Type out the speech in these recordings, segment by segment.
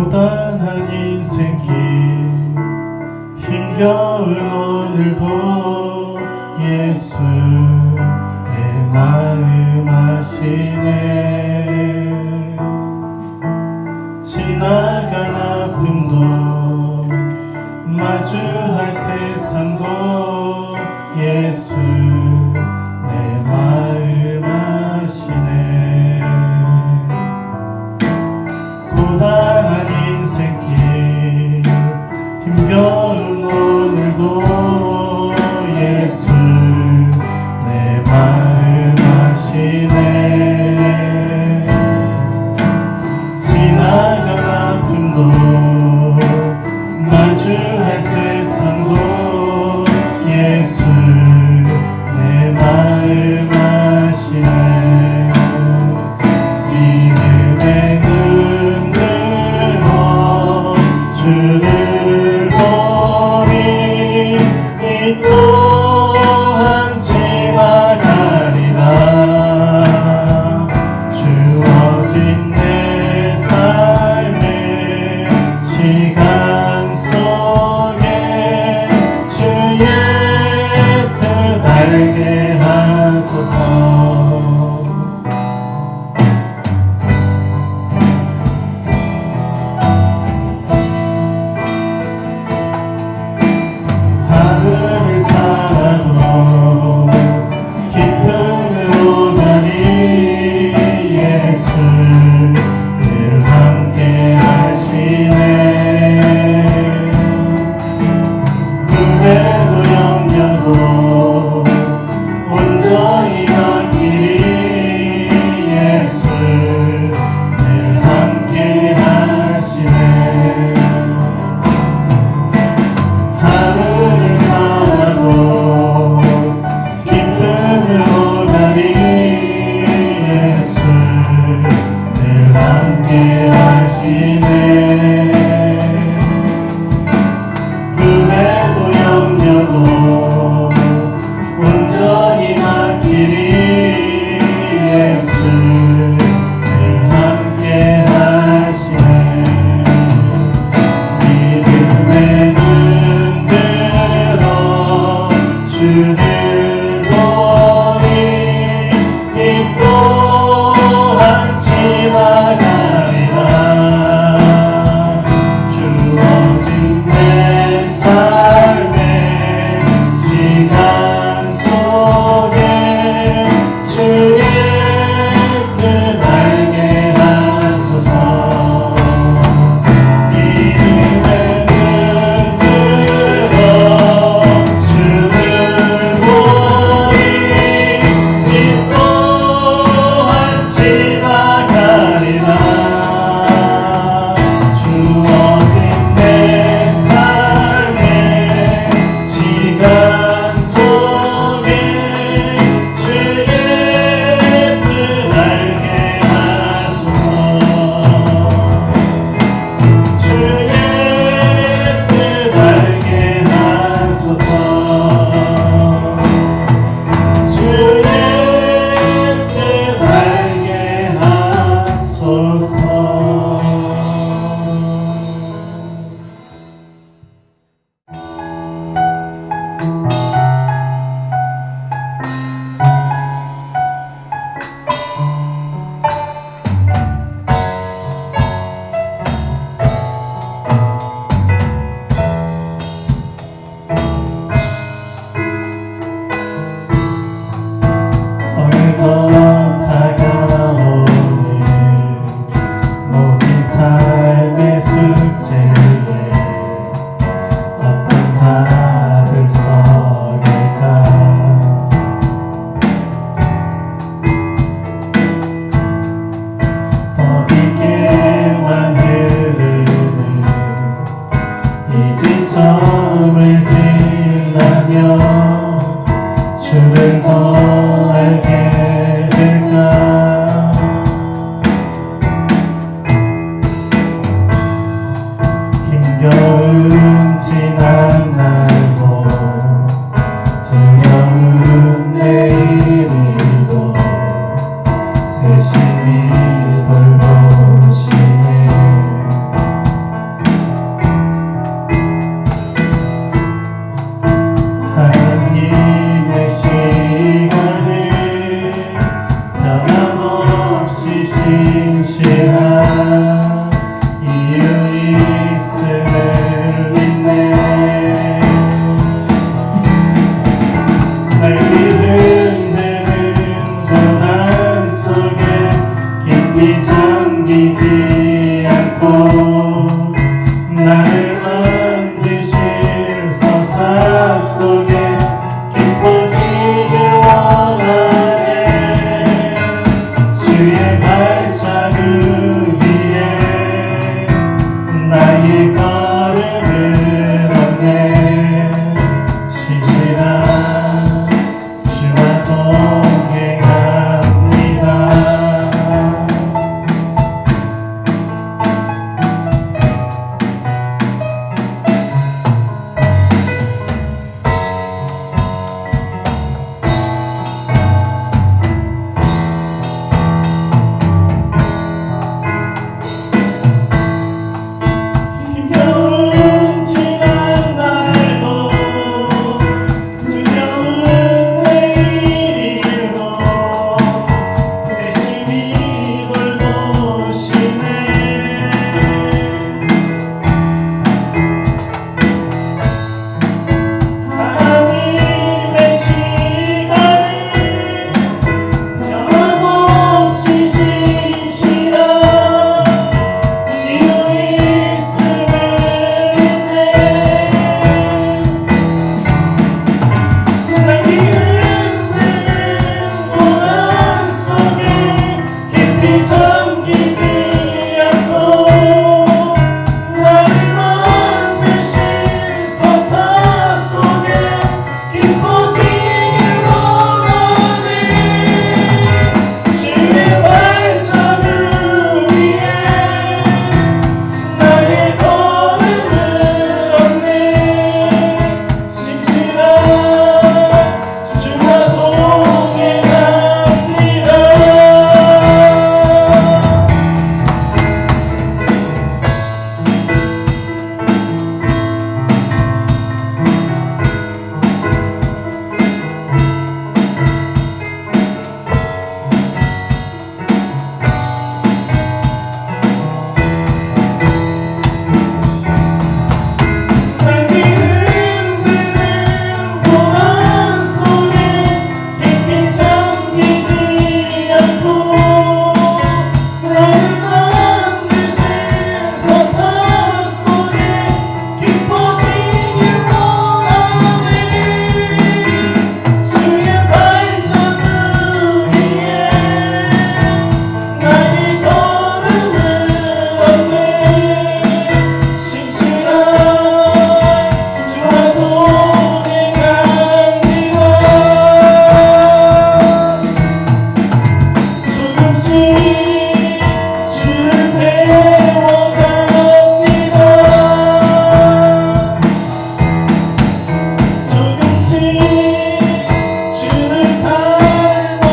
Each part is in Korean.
고단한 인생길 힘겨운 오늘도 예수 내 마음 아시네. 지나간 아픔도 마주할 세상도 예수 내 마음 아시네. 고단한 인생길 힘겨운 오늘도 예수 내 마음 아시네. 지나간 아픔도 마주할 세상도 예수 나의 걸음을 얻네 신실한 주와 동행합니다. 힘겨운 지난 날도 두려운 내일도 세심히 돌보시네. 하나님의 시간을 변함없이 신실한 이유 있음을 믿네. 날 이끄는 고난 속에 깊이 잠기지 않고 나를 만드신 서사 속에 깊어지길 원하네. 주의 발자국 위에 나의 걸음을 얻네 신실한 주와 동행합니다. 날 흔드는 고난 속에 깊이 잠기지 않고 나를 만드신 서사 속에 깊어지길 원하네. 주의 발자국 위에 나의 걸음을 얻네 신실한 주와 동행합니다. 조금씩 주를 배워갑니다. 조금씩 주를 닮아갑니다.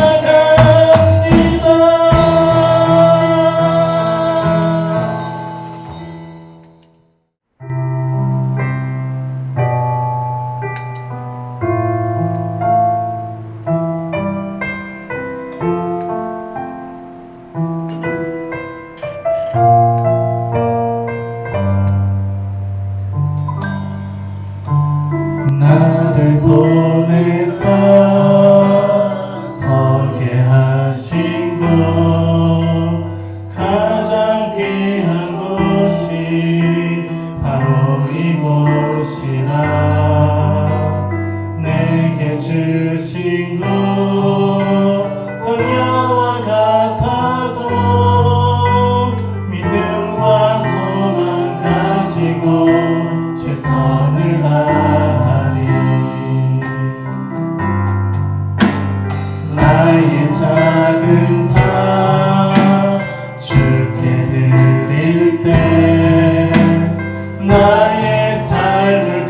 나를 보내서 서게 하신 곳 가장 귀한 곳이 바로 이곳이라. 내게 주신 곳 광야와 같아도 믿음과 소망 가지고 최선을 다하리. 나의 작은 삶 주께 드릴 때 나의 삶을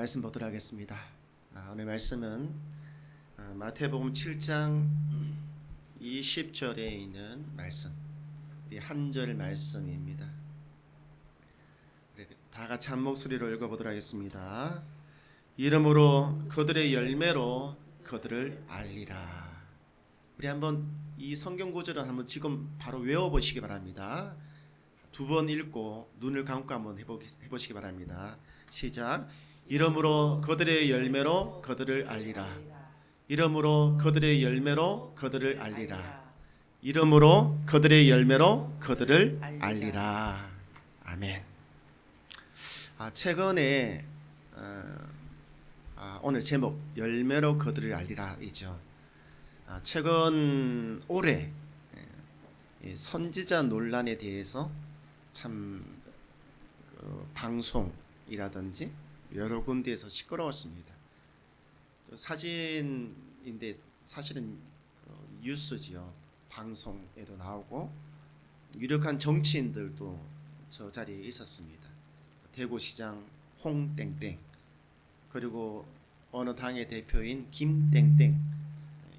말씀 보도록 하겠습니다. 오늘 말씀은 마태복음 7장 20절에 있는 말씀, 우리 한 절 말씀입니다. 다 같이 한 목소리로 읽어보도록 하겠습니다. 이러므로 그들의 열매로 그들을 알리라. 우리 한번 이 성경 구절을 한번 지금 바로 외워보시기 바랍니다. 두 번 읽고 눈을 감고 한번 해보시기 바랍니다. 시작. 이러므로 그들의 열매로 그들을 알리라. 이러므로 그들의 열매로 그들을 알리라. 이러므로 그들의 열매로 그들을 알리라. 아멘. 최근에 오늘 제목 열매로 그들을 알리라이죠. 최근 올해 선지자 논란에 대해서 참 방송이라든지 여러 군데에서 시끄러웠습니다. 사진인데 사실은 뉴스지요. 방송에도 나오고 유력한 정치인들도 저 자리에 있었습니다. 대구시장 홍땡땡, 그리고 어느 당의 대표인 김땡땡,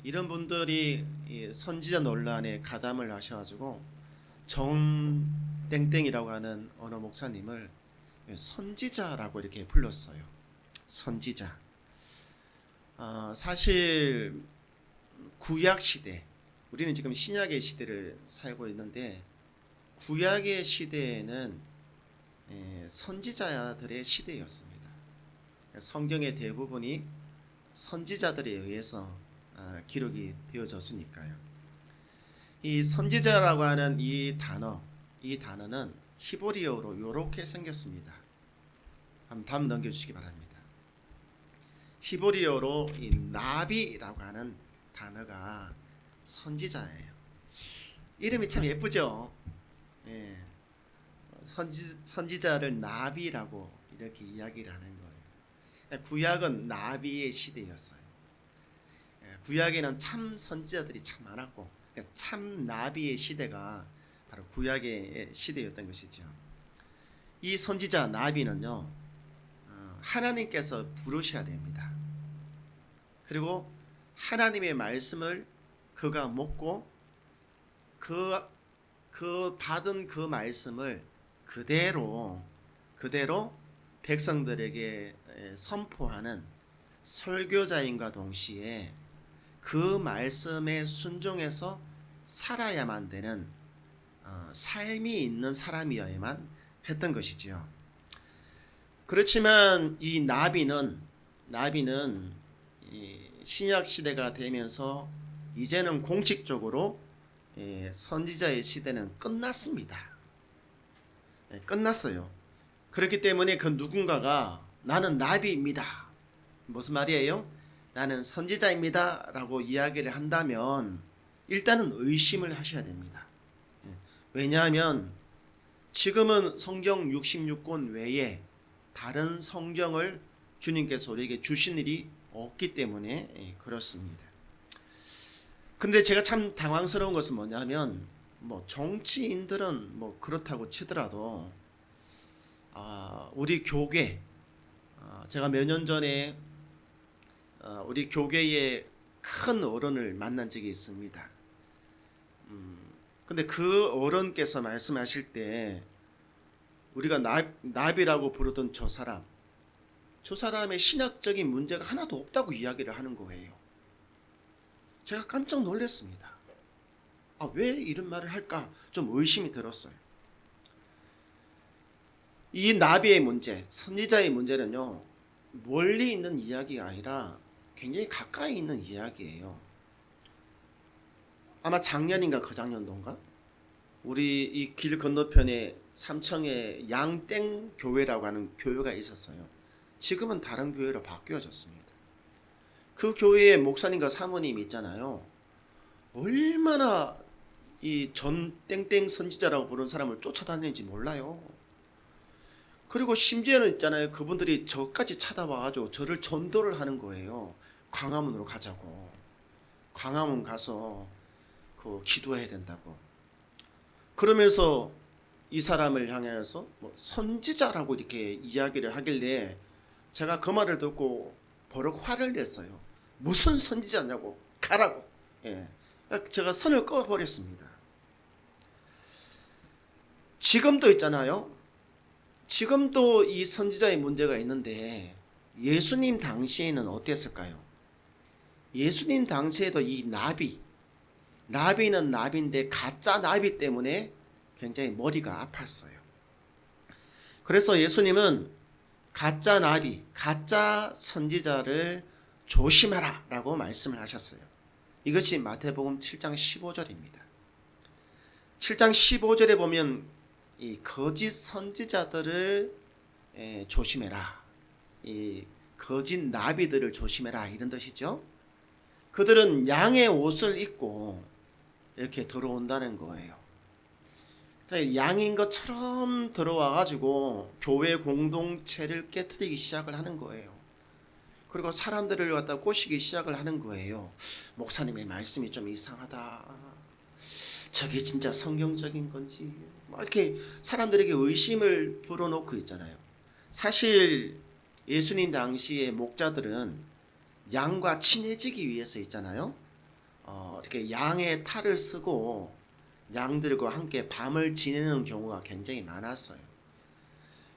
이런 분들이 선지자 논란에 가담을 하셔가지고 정땡땡이라고 하는 어느 목사님을 선지자라고 이렇게 불렀어요. 선지자. 사실 구약 시대, 우리는 지금 신약의 시대를 살고 있는데 구약의 시대에는 선지자들의 시대였습니다. 성경의 대부분이 선지자들에 의해서 기록이 되어졌으니까요. 이 선지자라고 하는 이 단어는 히브리어로 이렇게 생겼습니다. 한번 다음 넘겨주시기 바랍니다. 히브리어로 이 나비라고 하는 단어가 선지자예요. 이름이 참 예쁘죠. 예. 선지자를 나비라고 이렇게 이야기를 하는 거예요. 구약은 나비의 시대였어요. 구약에는 참 선지자들이 참 많았고 참 나비의 시대가 바로 구약의 시대였던 것이죠. 이 선지자 나비는요, 하나님께서 부르셔야 됩니다. 그리고 하나님의 말씀을 그가 먹고 그 받은 그 말씀을 그대로 백성들에게 선포하는 설교자인과 동시에 그 말씀에 순종해서 살아야만 되는 삶이 있는 사람이어야만 했던 것이지요. 그렇지만 이 나비는 신약 시대가 되면서 이제는 공식적으로 선지자의 시대는 끝났습니다. 끝났어요. 그렇기 때문에 그 누군가가 나는 나비입니다, 무슨 말이에요? 나는 선지자입니다 라고 이야기를 한다면 일단은 의심을 하셔야 됩니다. 왜냐하면 지금은 성경 66권 외에 다른 성경을 주님께서 우리에게 주신 일이 없기 때문에 그렇습니다. 근데 제가 참 당황스러운 것은 뭐냐면 정치인들은 그렇다고 치더라도 우리 교계, 제가 몇 년 전에 우리 교계의 큰 어른을 만난 적이 있습니다. 근데 그 어른께서 말씀하실 때 우리가 나비라고 부르던 저 사람의 신학적인 문제가 하나도 없다고 이야기를 하는 거예요. 제가 깜짝 놀랐습니다. 왜 이런 말을 할까 좀 의심이 들었어요. 이 나비의 문제, 선지자의 문제는요, 멀리 있는 이야기가 아니라 굉장히 가까이 있는 이야기예요. 아마 작년인가 그작년도인가 우리 이 길 건너편에 삼청에 양땡 교회라고 하는 교회가 있었어요. 지금은 다른 교회로 바뀌어졌습니다. 그 교회의 목사님과 사모님이 있잖아요. 얼마나 이 전 땡땡 선지자라고 부르는 사람을 쫓아다니는지 몰라요. 그리고 심지어는 있잖아요, 그분들이 저까지 찾아와가지고 저를 전도를 하는 거예요. 광화문으로 가자고. 광화문 가서 기도해야 된다고. 그러면서 이 사람을 향해서 선지자라고 이렇게 이야기를 하길래 제가 그 말을 듣고 버럭 화를 냈어요. 무슨 선지자냐고, 가라고. 예. 제가 선을 꺼버렸습니다. 지금도 있잖아요. 지금도 이 선지자의 문제가 있는데 예수님 당시에는 어땠을까요? 예수님 당시에도 이 나비는 나비인데 가짜 나비 때문에 굉장히 머리가 아팠어요. 그래서 예수님은 가짜 나비, 가짜 선지자를 조심하라 라고 말씀을 하셨어요. 이것이 마태복음 7장 15절입니다. 7장 15절에 보면 이 거짓 선지자들을 조심해라, 이 거짓 나비들을 조심해라, 이런 뜻이죠. 그들은 양의 옷을 입고 이렇게 들어온다는 거예요. 양인 것처럼 들어와 가지고 교회 공동체를 깨트리기 시작을 하는 거예요. 그리고 사람들을 갖다 꼬시기 시작을 하는 거예요. 목사님의 말씀이 좀 이상하다, 저게 진짜 성경적인 건지, 이렇게 사람들에게 의심을 불어넣고 있잖아요. 사실 예수님 당시의 목자들은 양과 친해지기 위해서 있잖아요. 이렇게 양의 탈을 쓰고 양들과 함께 밤을 지내는 경우가 굉장히 많았어요.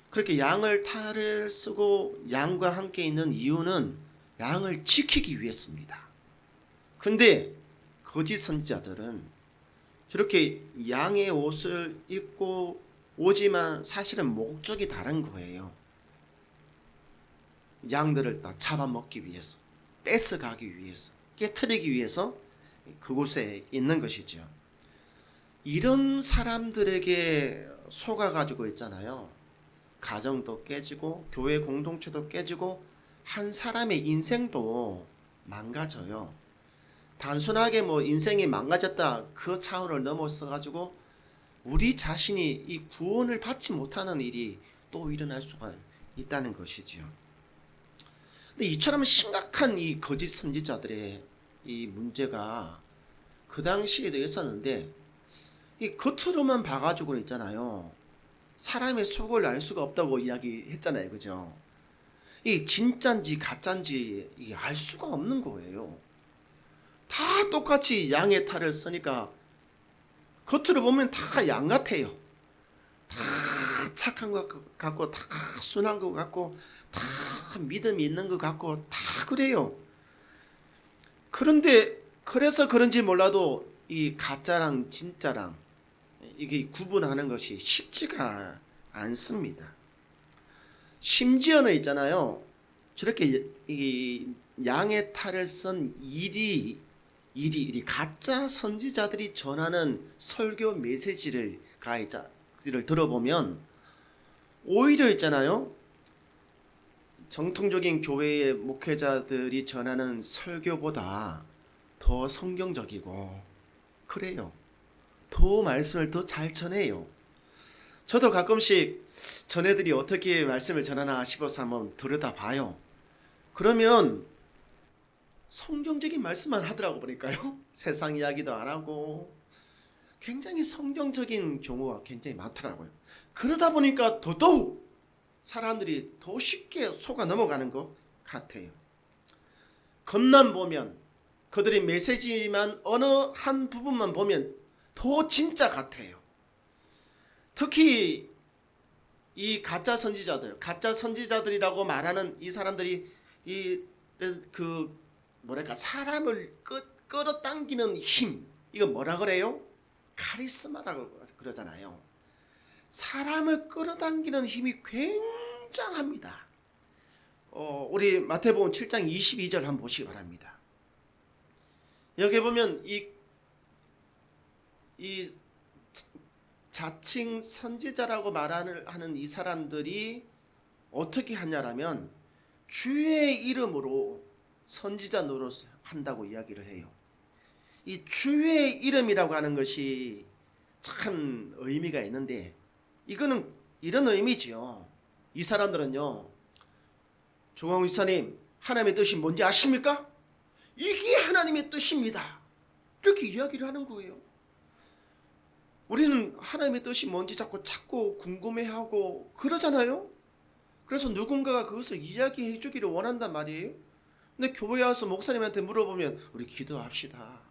그렇게 양을 탈을 쓰고 양과 함께 있는 이유는 양을 지키기 위해서입니다. 근데 거짓 선지자들은 저렇게 양의 옷을 입고 오지만 사실은 목적이 다른 거예요. 양들을 다 잡아먹기 위해서, 뺏어가기 위해서, 깨트리기 위해서 그곳에 있는 것이죠. 이런 사람들에게 속아가지고 있잖아요. 가정도 깨지고 교회 공동체도 깨지고 한 사람의 인생도 망가져요. 단순하게 인생이 망가졌다 그 차원을 넘어서 가지고 우리 자신이 이 구원을 받지 못하는 일이 또 일어날 수가 있다는 것이지요. 근데 이처럼 심각한 이 거짓 선지자들의 이 문제가 그 당시에도 있었는데, 이 겉으로만 봐가지고는 있잖아요, 사람의 속을 알 수가 없다고 이야기했잖아요, 그죠? 이 진짠지 가짠지 이게 알 수가 없는 거예요. 다 똑같이 양의 탈을 쓰니까 겉으로 보면 다 양 같아요. 다 착한 것 같고, 다 순한 것 같고, 다 믿음이 있는 것 같고, 다 그래요. 그런데 그래서 그런지 몰라도 이 가짜랑 진짜랑 이게 구분하는 것이 쉽지가 않습니다. 심지어는 있잖아요, 저렇게 이 양의 탈을 쓴 일이 가짜 선지자들이 전하는 설교 메시지를 들어보면 오히려 있잖아요, 정통적인 교회의 목회자들이 전하는 설교보다 더 성경적이고 그래요. 더 말씀을 더 잘 전해요. 저도 가끔씩 전애들이 어떻게 말씀을 전하나 싶어서 한번 들여다봐요. 그러면 성경적인 말씀만 하더라고 보니까요. 세상 이야기도 안 하고 굉장히 성경적인 경우가 굉장히 많더라고요. 그러다 보니까 더더욱 사람들이 더 쉽게 속아 넘어가는 것 같아요. 겉만 보면, 그들의 메시지만 어느 한 부분만 보면 더 진짜 같아요. 특히 이 가짜 선지자들이라고 말하는 이 사람들이 사람을 끌어당기는 힘, 이거 뭐라 그래요? 카리스마라고 그러잖아요. 사람을 끌어당기는 힘이 굉장합니다. 우리 마태복음 7장 22절 한번 보시기 바랍니다. 여기 보면 이 자칭 선지자라고 하는 이 사람들이 어떻게 하냐라면 주의 이름으로 선지자 노릇을 한다고 이야기를 해요. 이 주의 이름이라고 하는 것이 참 의미가 있는데, 이거는 이런 의미지요. 이 사람들은요, 조광훈 지사님, 하나님의 뜻이 뭔지 아십니까? 이게 하나님의 뜻입니다, 이렇게 이야기를 하는 거예요. 우리는 하나님의 뜻이 뭔지 자꾸 찾고 궁금해하고 그러잖아요. 그래서 누군가가 그것을 이야기해 주기를 원한단 말이에요. 근데 교회 와서 목사님한테 물어보면 우리 기도합시다.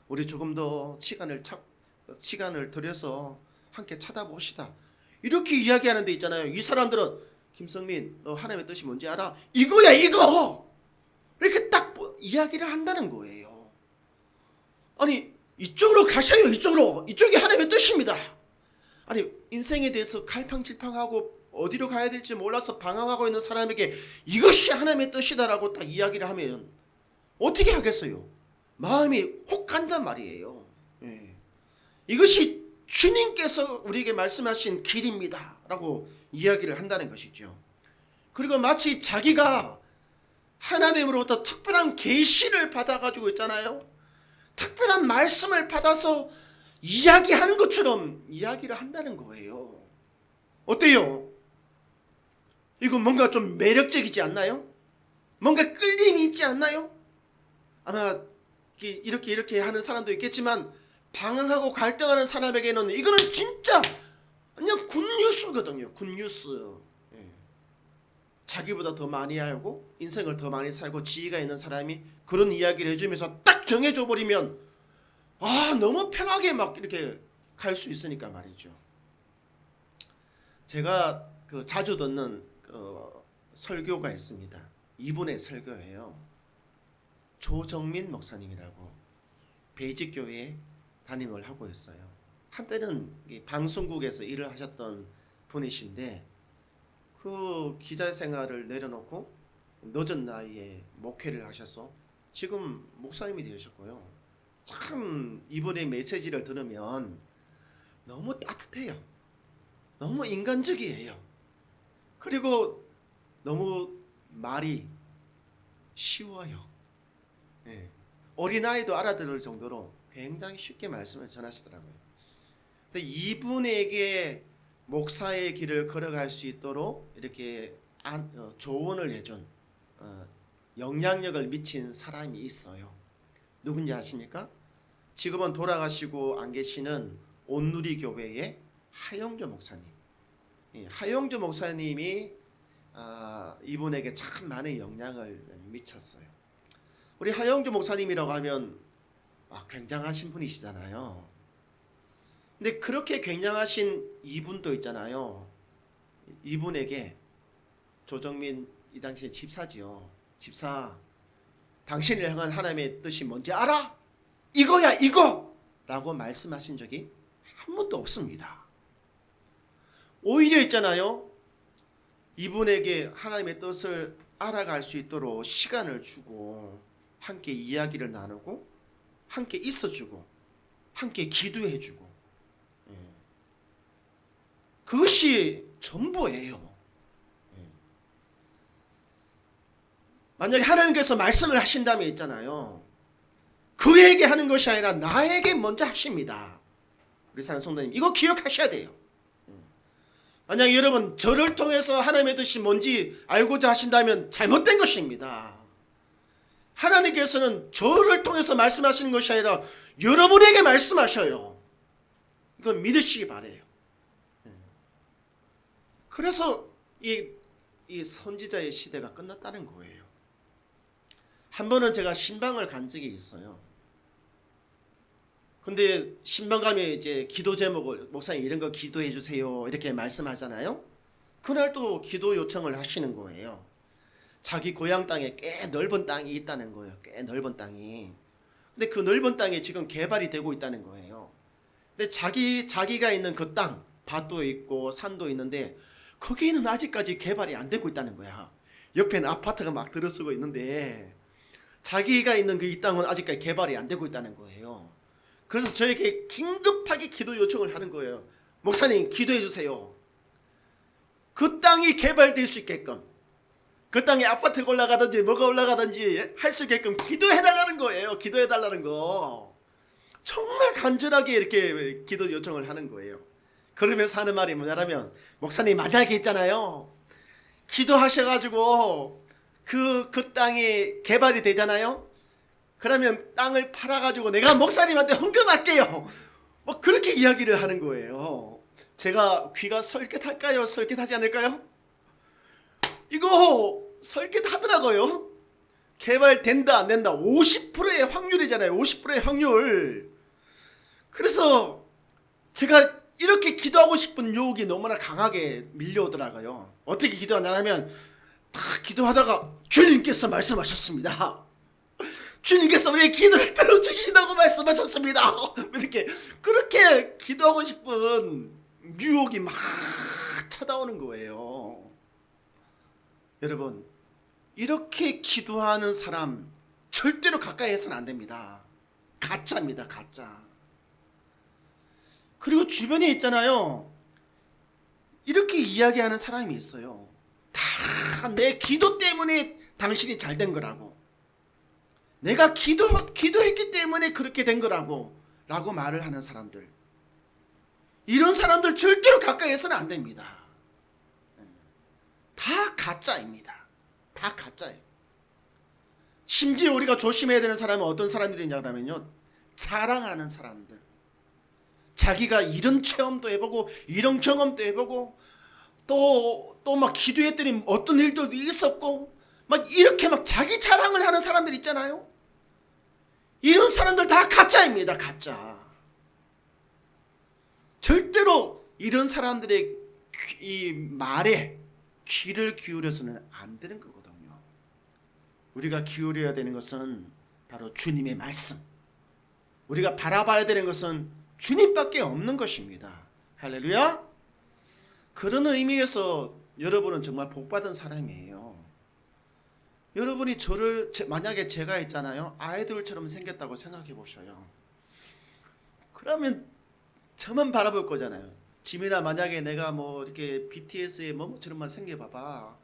우리 조금 더 시간을 들여서 함께 찾아봅시다. 이렇게 이야기하는 데 있잖아요. 이 사람들은 김성민 너 하나님의 뜻이 뭔지 알아? 이거야 이거! 이렇게 딱 이야기를 한다는 거예요. 아니 이쪽으로 가셔요. 이쪽이 하나님의 뜻입니다. 아니 인생에 대해서 갈팡질팡하고 어디로 가야 될지 몰라서 방황하고 있는 사람에게 이것이 하나님의 뜻이다라고 딱 이야기를 하면 어떻게 하겠어요? 마음이 혹한단 말이에요. 이것이 주님께서 우리에게 말씀하신 길입니다 라고 이야기를 한다는 것이죠. 그리고 마치 자기가 하나님으로부터 특별한 계시를 받아가지고 있잖아요. 특별한 말씀을 받아서 이야기하는 것처럼 이야기를 한다는 거예요. 어때요? 이거 뭔가 좀 매력적이지 않나요? 뭔가 끌림이 있지 않나요? 아마 이렇게 하는 사람도 있겠지만 방황하고 갈등하는 사람에게는 이거는 진짜 그냥 굿뉴스거든요. 굿뉴스. 자기보다 더 많이 알고 인생을 더 많이 살고 지혜가 있는 사람이 그런 이야기를 해주면서 딱 정해줘 버리면 너무 편하게 막 이렇게 갈 수 있으니까 말이죠. 제가 자주 듣는 설교가 있습니다. 이분의 설교예요. 조정민 목사님이라고 베이직교회에 담임을 하고 있어요. 한때는 방송국에서 일을 하셨던 분이신데 그 기자 생활을 내려놓고 늦은 나이에 목회를 하셔서 지금 목사님이 되셨고요. 참 이분의 메시지를 들으면 너무 따뜻해요. 너무 인간적이에요. 그리고 너무 말이 쉬워요. 어린아이도 알아들을 정도로 굉장히 쉽게 말씀을 전하시더라고요. 근데 이분에게 목사의 길을 걸어갈 수 있도록 이렇게 조언을 해준 영향력을 미친 사람이 있어요. 누군지 아십니까? 지금은 돌아가시고 안 계시는 온누리교회의 하영조 목사님. 하영조 목사님이 이분에게 참 많은 영향을 미쳤어요. 우리 하영조 목사님이라고 하면 굉장하신 분이시잖아요. 근데 그렇게 굉장하신 이분도 있잖아요. 이분에게 조정민 이 당시에 집사지요. 집사, 당신을 향한 하나님의 뜻이 뭔지 알아? 이거야 이거! 라고 말씀하신 적이 한 번도 없습니다. 오히려 있잖아요. 이분에게 하나님의 뜻을 알아갈 수 있도록 시간을 주고 함께 이야기를 나누고 함께 있어주고 함께 기도해주고 그것이 전부예요. 만약에 하나님께서 말씀을 하신다면 있잖아요. 그에게 하는 것이 아니라 나에게 먼저 하십니다. 우리 사는 성도님 이거 기억하셔야 돼요. 만약에 여러분 저를 통해서 하나님의 뜻이 뭔지 알고자 하신다면 잘못된 것입니다. 하나님께서는 저를 통해서 말씀하시는 것이 아니라 여러분에게 말씀하셔요. 이건 믿으시기 바래요. 그래서 이 선지자의 시대가 끝났다는 거예요. 한 번은 제가 신방을 간 적이 있어요. 근데 신방 가면 이제 기도 제목을 목사님 이런 거 기도해 주세요 이렇게 말씀하잖아요. 그날 또 기도 요청을 하시는 거예요. 자기 고향 땅에 꽤 넓은 땅이 있다는 거예요. 꽤 넓은 땅이. 근데 그 넓은 땅이 지금 개발이 되고 있다는 거예요. 근데 자기가 있는 그 땅, 밭도 있고 산도 있는데 거기는 아직까지 개발이 안 되고 있다는 거야. 옆에는 아파트가 막 들어서고 있는데 자기가 있는 그 이 땅은 아직까지 개발이 안 되고 있다는 거예요. 그래서 저에게 긴급하게 기도 요청을 하는 거예요. 목사님 기도해 주세요. 그 땅이 개발될 수 있게끔, 그 땅에 아파트가 올라가든지 뭐가 올라가든지 할 수 있게끔 기도해 달라는 거예요. 기도해 달라는 거. 정말 간절하게 이렇게 기도 요청을 하는 거예요. 그러면서 하는 말이 뭐냐면, 목사님 만약에 있잖아요, 기도하셔가지고 그 땅이 개발이 되잖아요. 그러면 땅을 팔아가지고 내가 목사님한테 헌금할게요. 뭐 그렇게 이야기를 하는 거예요. 제가 귀가 솔깃할까요? 솔깃하지 않을까요? 이거 설계하더라고요. 개발된다 안 된다 50%의 확률이잖아요. 50%의 확률. 그래서 제가 이렇게 기도하고 싶은 유혹이 너무나 강하게 밀려오더라고요. 어떻게 기도하냐면 다 기도하다가 주님께서 말씀하셨습니다. 주님께서 우리의 기도를 들어주신다고 말씀하셨습니다. 이렇게 그렇게 기도하고 싶은 유혹이 막 찾아오는 거예요. 여러분, 이렇게 기도하는 사람 절대로 가까이 해서는 안 됩니다. 가짜입니다. 가짜. 그리고 주변에 있잖아요, 이렇게 이야기하는 사람이 있어요. 다 내 기도 때문에 당신이 잘 된 거라고, 내가 기도했기 때문에 그렇게 된 거라고 라고 말을 하는 사람들, 이런 사람들 절대로 가까이 해서는 안 됩니다. 다 가짜입니다. 다 가짜예요. 심지어 우리가 조심해야 되는 사람은 어떤 사람들이냐면요, 자랑하는 사람들. 자기가 이런 체험도 해보고 이런 경험도 해보고 또 막 기도했더니 어떤 일도 있었고 막 이렇게 막 자기 자랑을 하는 사람들 있잖아요. 이런 사람들 다 가짜입니다. 가짜. 절대로 이런 사람들의 이 말에 귀를 기울여서는 안 되는 거거든요. 우리가 기울여야 되는 것은 바로 주님의 말씀. 우리가 바라봐야 되는 것은 주님밖에 없는 것입니다. 할렐루야. 그런 의미에서 여러분은 정말 복받은 사람이에요. 여러분이 저를 만약에 제가 있잖아요, 아이돌처럼 생겼다고 생각해 보셔요. 그러면 저만 바라볼 거잖아요. 지민아, 만약에 내가 뭐 이렇게 BTS의 뭐처럼만 생겨봐봐.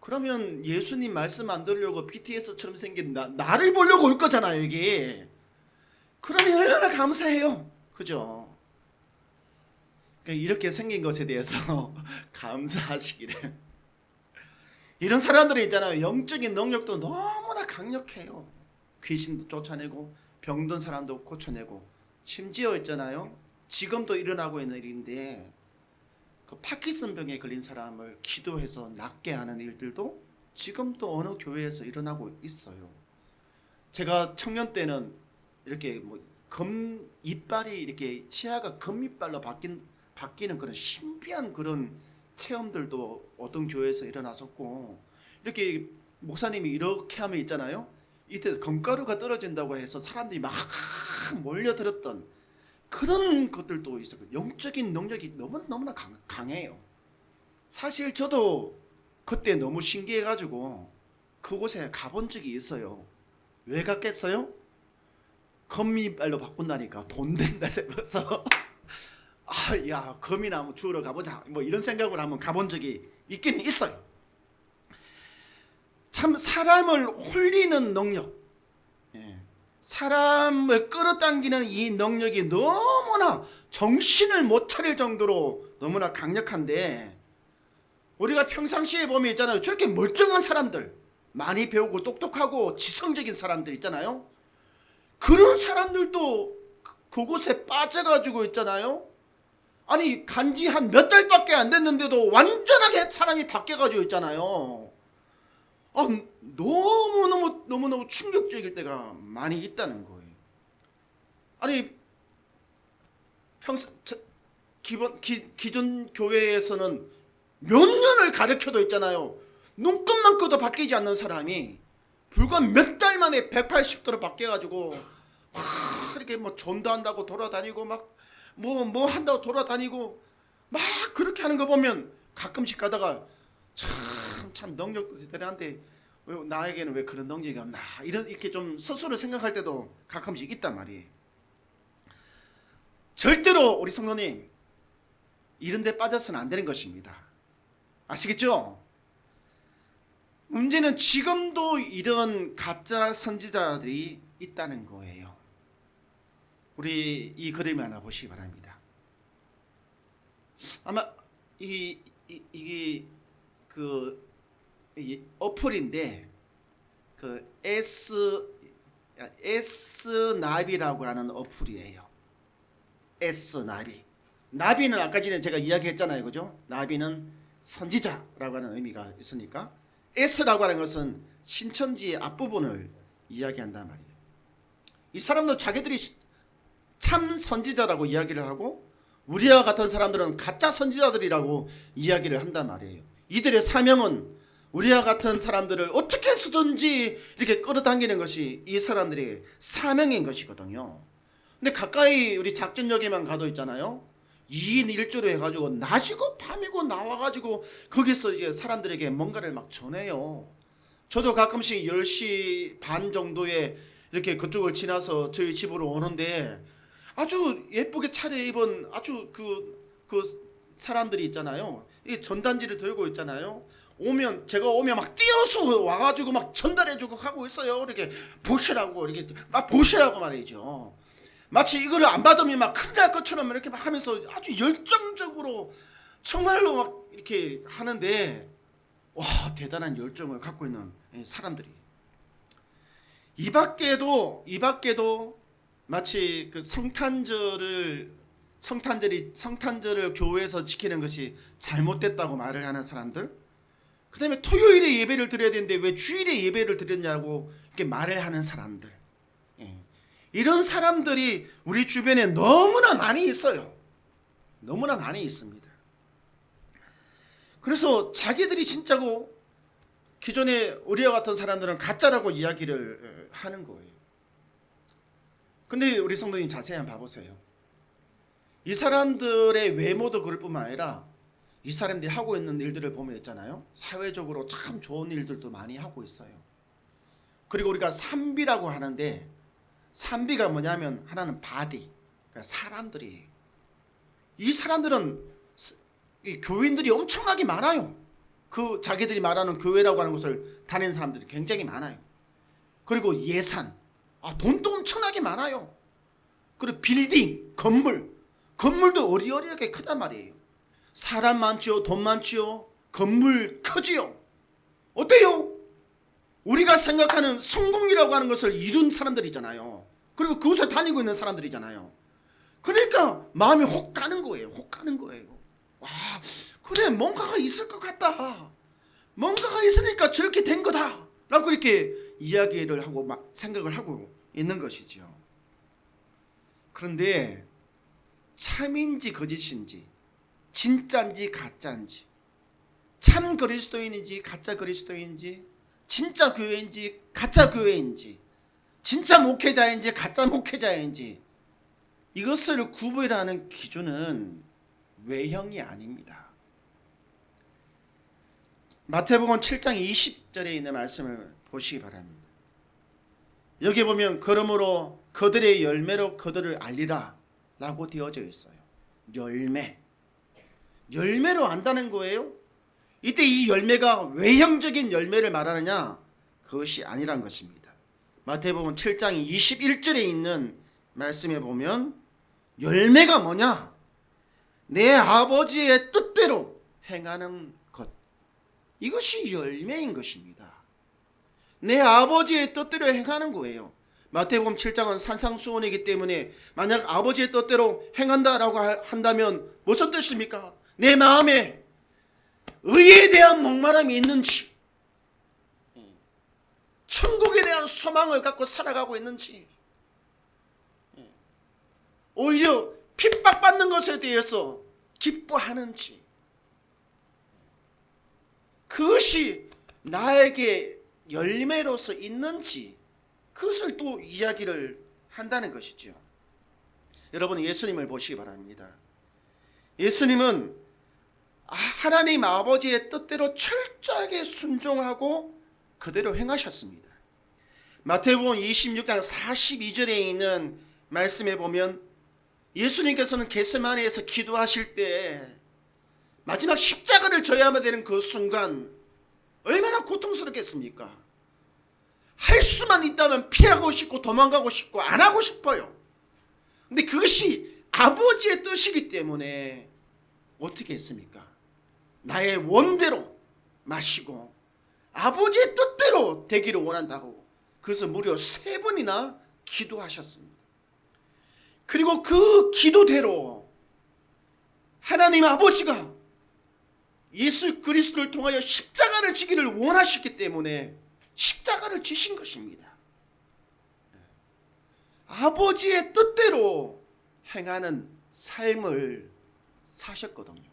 그러면 예수님 말씀 안 들으려고 BTS처럼 생긴 나를 보려고 올 거잖아요, 이게. 그러면 얼마나 감사해요. 그죠? 이렇게 생긴 것에 대해서 감사하시기를. 이런 사람들이 있잖아요, 영적인 능력도 너무나 강력해요. 귀신도 쫓아내고 병든 사람도 고쳐내고, 심지어 있잖아요, 지금도 일어나고 있는 일인데 그 파킨슨병에 걸린 사람을 기도해서 낫게 하는 일들도 지금도 어느 교회에서 일어나고 있어요. 제가 청년 때는 이렇게 뭐 검 이빨이 이렇게 치아가 검 이빨로 바뀌는 그런 신비한 그런 체험들도 어떤 교회에서 일어났었고, 이렇게 목사님이 이렇게 하면 있잖아요, 이때 검가루가 떨어진다고 해서 사람들이 막 몰려들었던 그런 것들도 있어요. 영적인 능력이 너무나 강해요. 사실 저도 그때 너무 신기해가지고 그곳에 가본 적이 있어요. 왜 갔겠어요? 거미빨로 바꾼다니까 돈 된다 싶어서 야, 거미나 한번 주우러 가보자, 뭐 이런 생각으로 한번 가본 적이 있긴 있어요. 참 사람을 홀리는 능력, 사람을 끌어당기는 이 능력이 너무나 정신을 못 차릴 정도로 너무나 강력한데, 우리가 평상시에 보면 있잖아요, 저렇게 멀쩡한 사람들, 많이 배우고 똑똑하고 지성적인 사람들 있잖아요, 그런 사람들도 그곳에 빠져가지고 있잖아요, 아니 간지 한 몇 달밖에 안 됐는데도 완전하게 사람이 바뀌어가지고 있잖아요. 너무너무 충격적일 때가 많이 있다는 거예요. 아니 기존 교회에서는 몇 년을 가르쳐도 있잖아요, 눈끝만큼도 바뀌지 않는 사람이 불과 몇 달 만에 180도로 바뀌어가지고 이렇게 뭐 전도한다고 돌아다니고 막 뭐 한다고 돌아다니고 막 그렇게 하는 거 보면 가끔씩 가다가 참 능력도 대단한데 나에게는 왜 그런 능력이 없나, 이렇게 좀 스스로 생각할 때도 가끔씩 있단 말이에요. 절대로 우리 성도님 이런 데 빠져서는 안 되는 것입니다. 아시겠죠? 문제는 지금도 이런 가짜 선지자들이 있다는 거예요. 우리 이 그림을 하나 보시기 바랍니다. 아마 이게 이 어플인데 그 S 나비라고 하는 어플이에요. S 나비. 나비는 아까 전에 제가 이야기했잖아요, 그죠? 나비는 선지자라고 하는 의미가 있으니까 S라고 하는 것은 신천지의 앞부분을 이야기한단 말이에요. 이 사람들 자기들이 참 선지자라고 이야기를 하고 우리와 같은 사람들은 가짜 선지자들이라고 이야기를 한단 말이에요. 이들의 사명은 우리와 같은 사람들을 어떻게 해서든지 이렇게 끌어당기는 것이 이 사람들의 사명인 것이거든요. 근데 가까이 우리 작전역에만 가도 있잖아요. 2인 1조로 해가지고 낮이고 밤이고 나와가지고 거기서 이제 사람들에게 뭔가를 막 전해요. 저도 가끔씩 10시 반 정도에 이렇게 그쪽을 지나서 저희 집으로 오는데 아주 예쁘게 차려입은 아주 그 사람들이 있잖아요. 이 전단지를 들고 있잖아요. 제가 오면 막 뛰어서 와가지고 막 전달해주고 하고 있어요. 이렇게 보시라고 이렇게 막 보시라고 말이죠. 마치 이거를 안 받으면 막 큰일 날 것처럼 이렇게 막 하면서 아주 열정적으로 정말로 막 이렇게 하는데 와 대단한 열정을 갖고 있는 사람들이 이 밖에도 마치 그 성탄절을 교회에서 지키는 것이 잘못됐다고 말을 하는 사람들, 그 다음에 토요일에 예배를 드려야 되는데 왜 주일에 예배를 드렸냐고 이렇게 말을 하는 사람들, 이런 사람들이 우리 주변에 너무나 많이 있어요. 너무나 많이 있습니다. 그래서 자기들이 진짜고 기존에 우리와 같은 사람들은 가짜라고 이야기를 하는 거예요. 근데 우리 성도님 자세히 한번 봐보세요. 이 사람들의 외모도 그럴 뿐만 아니라 이 사람들이 하고 있는 일들을 보면 있잖아요. 사회적으로 참 좋은 일들도 많이 하고 있어요. 그리고 우리가 삼비라고 하는데 삼비가 뭐냐면 하나는 바디, 그러니까 사람들이, 이 사람들은 이 교인들이 엄청나게 많아요. 그 자기들이 말하는 교회라고 하는 곳을 다니는 사람들이 굉장히 많아요. 그리고 예산, 돈도 엄청나게 많아요. 그리고 빌딩, 건물도 어리어리하게 크단 말이에요. 사람 많지요, 돈 많지요, 건물 크지요. 어때요? 우리가 생각하는 성공이라고 하는 것을 이룬 사람들이잖아요. 그리고 그곳에 다니고 있는 사람들이잖아요. 그러니까 마음이 혹 가는 거예요. 와, 그래, 뭔가가 있을 것 같다. 뭔가가 있으니까 저렇게 된 거다. 라고 이렇게 이야기를 하고 막 생각을 하고 있는 것이죠. 그런데 참인지 거짓인지, 진짜인지 가짜인지, 참 그리스도인인지 가짜 그리스도인지, 진짜 교회인지 가짜 교회인지, 진짜 목회자인지 가짜 목회자인지, 이것을 구분하는 기준은 외형이 아닙니다. 마태복음 7장 20절에 있는 말씀을 보시기 바랍니다. 여기 보면 그러므로 그들의 열매로 그들을 알리라 라고 되어져 있어요. 열매로 안다는 거예요. 이때 이 열매가 외형적인 열매를 말하느냐, 그것이 아니란 것입니다. 마태복음 7장 21절에 있는 말씀에 보면 열매가 뭐냐, 내 아버지의 뜻대로 행하는 것, 이것이 열매인 것입니다. 내 아버지의 뜻대로 행하는 거예요. 마태복음 7장은 산상수훈이기 때문에 만약 아버지의 뜻대로 행한다라고 한다면 무슨 뜻입니까? 내 마음에 의에 대한 목마름이 있는지, 천국에 대한 소망을 갖고 살아가고 있는지, 오히려 핍박받는 것에 대해서 기뻐하는지, 그것이 나에게 열매로서 있는지, 그것을 또 이야기를 한다는 것이죠. 여러분, 예수님을 보시기 바랍니다. 예수님은 하나님 아버지의 뜻대로 철저하게 순종하고 그대로 행하셨습니다. 마태복음 26장 42절에 있는 말씀에 보면 예수님께서는 겟세마네에서 기도하실 때 마지막 십자가를 져야만 되는 그 순간 얼마나 고통스럽겠습니까? 할 수만 있다면 피하고 싶고 도망가고 싶고 안 하고 싶어요. 근데 그것이 아버지의 뜻이기 때문에 어떻게 했습니까? 나의 원대로 마시고 아버지의 뜻대로 되기를 원한다고 그래서 무려 3번이나 기도하셨습니다. 그리고 그 기도대로 하나님 아버지가 예수 그리스도를 통하여 십자가를 지기를 원하셨기 때문에 십자가를 지신 것입니다. 아버지의 뜻대로 행하는 삶을 사셨거든요.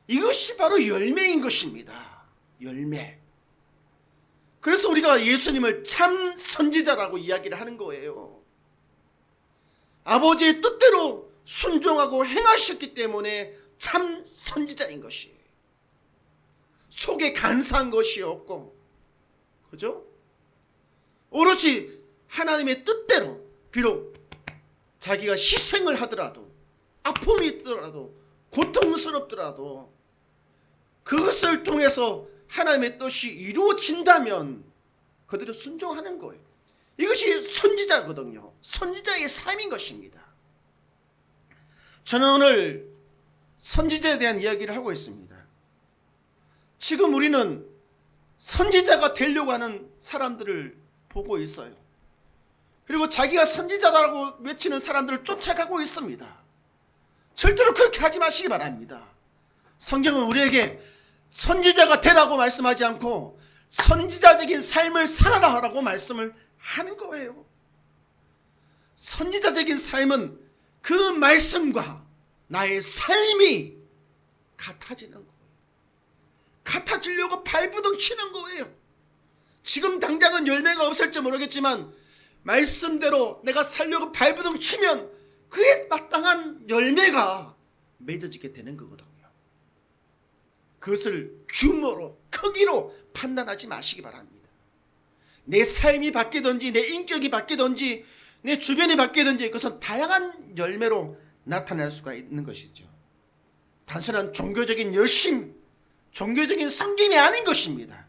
이것이 바로 열매인 것입니다. 열매. 그래서 우리가 예수님을 참 선지자라고 이야기를 하는 거예요. 아버지의 뜻대로 순종하고 행하셨기 때문에 참 선지자인 것이에요. 속에 간사한 것이 없고, 그죠? 오로지 하나님의 뜻대로, 비록 자기가 희생을 하더라도, 아픔이 있더라도, 고통스럽더라도 그것을 통해서 하나님의 뜻이 이루어진다면 그대로 순종하는 거예요. 이것이 선지자거든요. 선지자의 삶인 것입니다. 저는 오늘 선지자에 대한 이야기를 하고 있습니다. 지금 우리는 선지자가 되려고 하는 사람들을 보고 있어요. 그리고 자기가 선지자라고 외치는 사람들을 쫓아가고 있습니다. 절대로 그렇게 하지 마시기 바랍니다. 성경은 우리에게 선지자가 되라고 말씀하지 않고 선지자적인 삶을 살아라라고 말씀을 하는 거예요. 선지자적인 삶은 그 말씀과 나의 삶이 같아지는 거예요. 같아지려고 발부둥 치는 거예요. 지금 당장은 열매가 없을지 모르겠지만 말씀대로 내가 살려고 발부둥 치면 그에 마땅한 열매가 맺어지게 되는 거거든요. 그것을 규모로, 크기로 판단하지 마시기 바랍니다. 내 삶이 바뀌든지 내 인격이 바뀌든지 내 주변이 바뀌든지 그것은 다양한 열매로 나타날 수가 있는 것이죠. 단순한 종교적인 열심, 종교적인 섬김이 아닌 것입니다.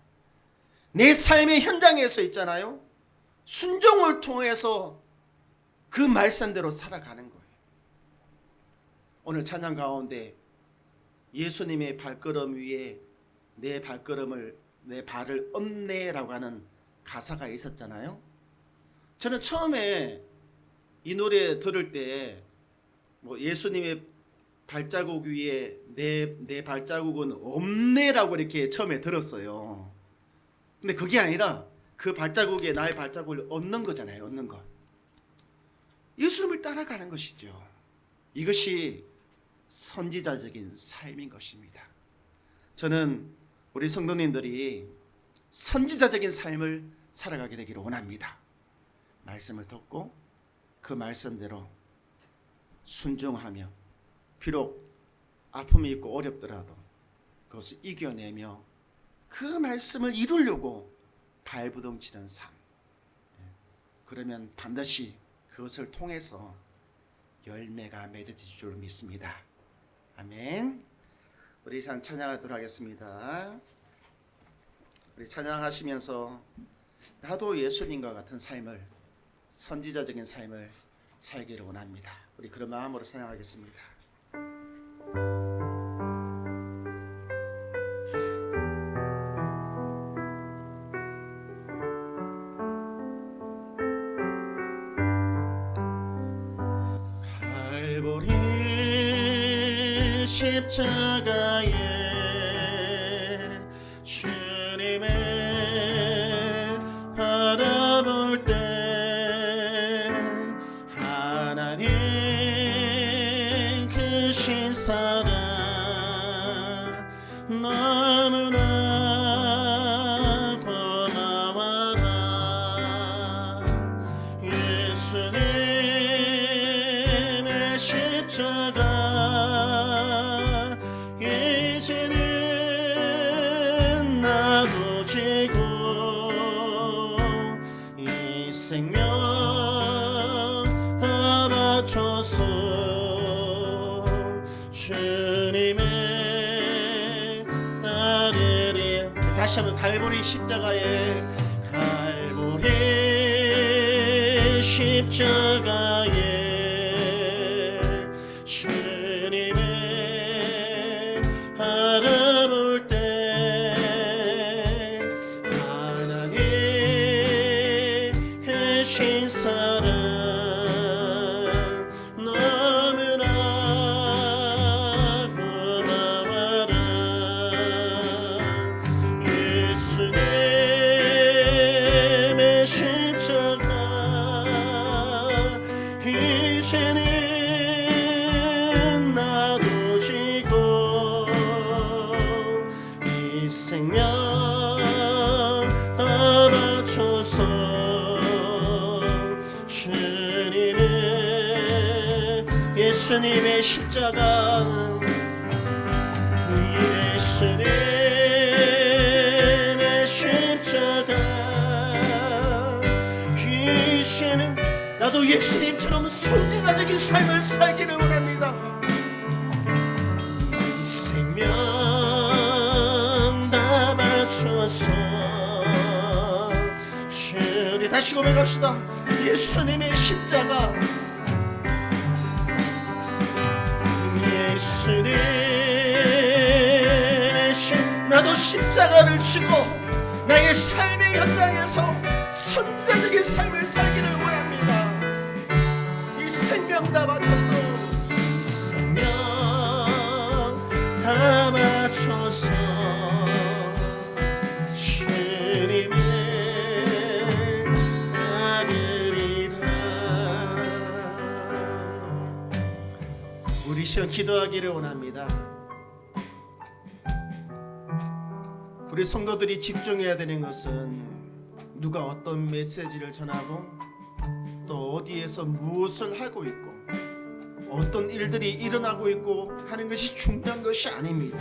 내 삶의 현장에서 있잖아요. 순종을 통해서 그 말씀대로 살아가는 거예요. 오늘 찬양 가운데 예수님의 발걸음 위에 내 발을 얹네라고 하는 가사가 있었잖아요. 저는 처음에 이 노래 들을 때 예수님의 발자국 위에 내 발자국은 없네라고 이렇게 처음에 들었어요. 근데 그게 아니라 그 발자국에 나의 발자국을 얹는 거잖아요. 얹는 것. 예수님을 따라가는 것이죠. 이것이 선지자적인 삶인 것입니다. 저는 우리 성도님들이 선지자적인 삶을 살아가게 되기를 원합니다. 말씀을 듣고 그 말씀대로 순종하며 비록 아픔이 있고 어렵더라도 그것을 이겨내며 그 말씀을 이루려고 발부둥 치는 삶. 그러면 반드시 그것을 통해서 열매가 맺어질 줄 믿습니다. 아멘. 우리 찬양하도록 하겠습니다. 우리 찬양하시면서 나도 예수님과 같은 삶을, 선지자적인 삶을 살기를 원합니다. 우리 그런 마음으로 찬양하겠습니다. 갈보리 십자가에 주님의 바라볼 때 하나님 크신 사랑 너무나 고마워라. 예수님의 십자가 이제는 나도 지고 이 생명 다 바쳐서 주님의 따르리. 다시 한번 갈보리 십자가에 갈보리 십자가에 주님의 바라볼 때 하나님 크신 사랑 너무나 고마워라. 예수님의 십자가, 예수님의 십자가. 이제는 나도 예수님처럼 선지자적인 삶을 살기를 원합니다. 이 생명 다 바쳐서 주님, 다시 고백합시다. 예수님의 십자가, 예수님의 나도 십자가를 지고 나의 삶의 현장에서 선지자적인 삶을 살기를 원합니다. 이 생명 다 바쳐서, 이 생명 다 바쳐서 주님의 아들이라. 우리 시간 기도하기를 원합니다. 우리 성도들이 집중해야 되는 것은 누가 어떤 메시지를 전하고 또 어디에서 무엇을 하고 있고 어떤 일들이 일어나고 있고 하는 것이 중요한 것이 아닙니다.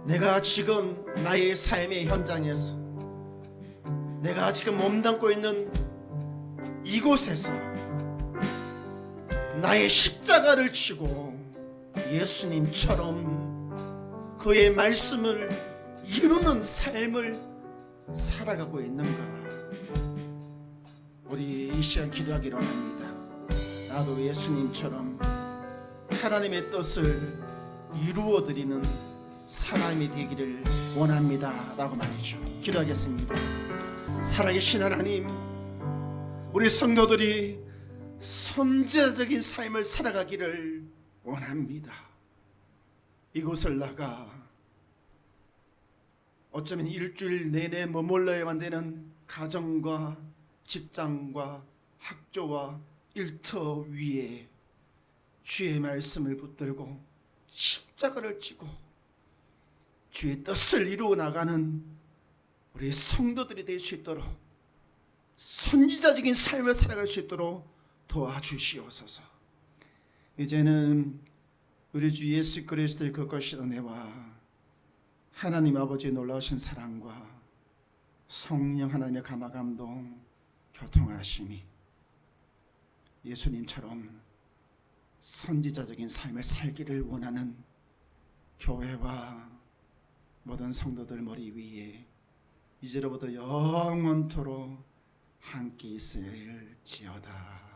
내가 지금 나의 삶의 현장에서, 내가 지금 몸담고 있는 이곳에서 나의 십자가를 지고 예수님처럼 그의 말씀을 이루는 삶을 살아가고 있는가? 우리 이 시간 기도하기로 합니다. 나도 예수님처럼 하나님의 뜻을 이루어드리는 사람이 되기를 원합니다 라고 말이죠. 기도하겠습니다. 살아계신 하나님, 우리 성도들이 선지자적인 삶을 살아가기를 원합니다. 이곳을 나가 어쩌면 일주일 내내 머물러야만 되는 가정과 직장과 학교와 일터 위에 주의 말씀을 붙들고 십자가를 지고 주의 뜻을 이루어 나가는 우리 성도들이 될 수 있도록, 선지자적인 삶을 살아갈 수 있도록 도와주시옵소서. 이제는 우리 주 예수 그리스도의 그것이 은혜와 하나님 아버지의 놀라우신 사랑과 성령 하나님의 감화 감동 교통하심이 예수님처럼 선지자적인 삶을 살기를 원하는 교회와 모든 성도들 머리 위에 이제로부터 영원토록 함께 있을지어다.